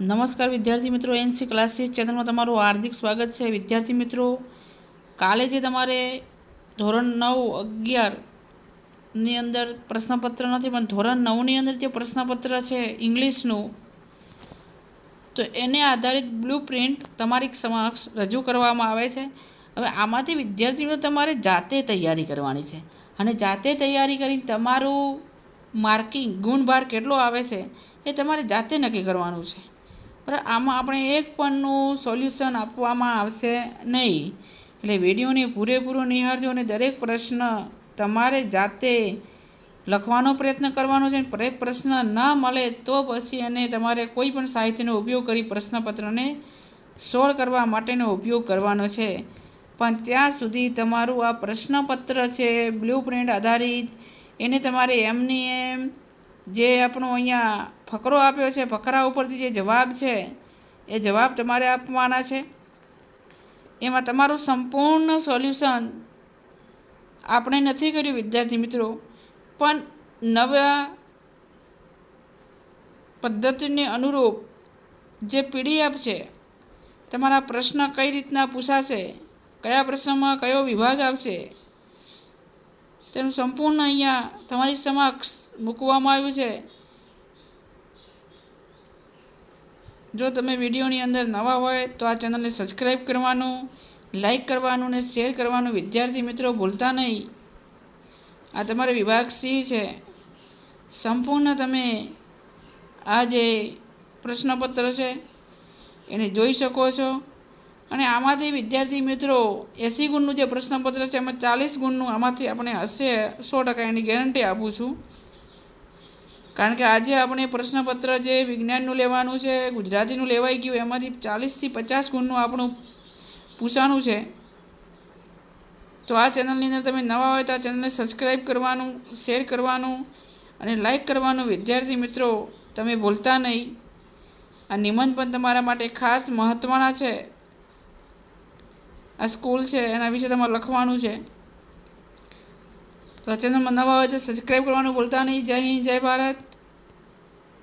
નમસ્કાર વિદ્યાર્થી મિત્રો, એનસી ક્લાસીસ ચેનલમાં તમારું હાર્દિક સ્વાગત છે. વિદ્યાર્થી મિત્રો, કાલે જે તમારે ધોરણ 9-11ની અંદર પ્રશ્નપત્ર નથી, પણ ધોરણ 9ની અંદર જે પ્રશ્નપત્ર છે ઇંગ્લિશનું, તો એને આધારિત બ્લુ પ્રિન્ટ તમારી સમક્ષ રજૂ કરવામાં આવે છે. હવે આમાંથી વિદ્યાર્થીઓ તમારે જાતે તૈયારી કરવાની છે, અને જાતે તૈયારી કરીને તમારું માર્કિંગ ગુણભાર કેટલો આવે છે એ તમારે જાતે નક્કી કરવાનું છે. બરાબર, આમાં આપણે એક પણનું સોલ્યુશન આપવામાં આવશે નહીં. એટલે વિડીયોને પૂરેપૂરો નિહાળજો અને દરેક પ્રશ્ન તમારે જાતે લખવાનો પ્રયત્ન કરવાનો છે. પ્રશ્ન ન મળે તો પછી એને તમારે કોઈ પણ સાહિત્યનો ઉપયોગ કરી પ્રશ્નપત્રને સોલ્વ કરવા માટેનો ઉપયોગ કરવાનો છે. પણ ત્યાં સુધી તમારું આ પ્રશ્નપત્ર છે બ્લુ પ્રિન્ટ આધારિત, એને તમારે એમની એમ જે આપણો અહીંયા ફકરો આપ્યો છે, ફકરા ઉપરથી જે જવાબ છે એ જવાબ તમારે આપવાના છે. એમાં તમારું સંપૂર્ણ સોલ્યુશન આપણે નથી કર્યું વિદ્યાર્થી મિત્રો, પણ નવા પદ્ધતિને અનુરૂપ જે પીડીએફ છે, તમારા પ્રશ્ન કઈ રીતના પૂછાશે, કયા પ્રશ્નમાં કયો વિભાગ આવશે, તેનું સંપૂર્ણ અહીંયા તમારી સમક્ષ મૂકવામાં આવ્યું છે. જો તમે વિડીયોની અંદર નવા હોય તો આ ચેનલને સબસ્ક્રાઈબ કરવાનું, લાઈક કરવાનું અને શેર કરવાનું વિદ્યાર્થી મિત્રો ભૂલતા નહીં. આ તમારે વિભાગ સી છે. સંપૂર્ણ તમે આ જે પ્રશ્નપત્ર છે એને જોઈ શકો છો. અને આમાંથી વિદ્યાર્થી મિત્રો 80 ગુણનું જે પ્રશ્નપત્ર છે એમાં 40 ગુણનું આમાંથી આપણે હશે 100% એની ગેરંટી આપું છું. કારણ કે આજે આપણે પ્રશ્નપત્ર જે વિજ્ઞાનનું લેવાનું છે, ગુજરાતીનું લેવાઈ ગયું, એમાંથી 40થી 50 ગુણનું આપણું પૂછાનું છે. તો આ ચેનલની અંદર તમે નવા હોય તો આ ચેનલને સબસ્ક્રાઈબ કરવાનું, શેર કરવાનું અને લાઈક કરવાનું વિદ્યાર્થી મિત્રો તમે ભૂલતા નહીં. આ નિબંધ પણ તમારા માટે ખાસ મહત્ત્વના છે. આ સ્કૂલ છે એના વિશે તમારે લખવાનું છે. તો આ ચેનલમાં નવા હોય તો સબસ્ક્રાઈબ કરવાનું ભૂલતા નહીં. જય હિન્દ, જય ભારત.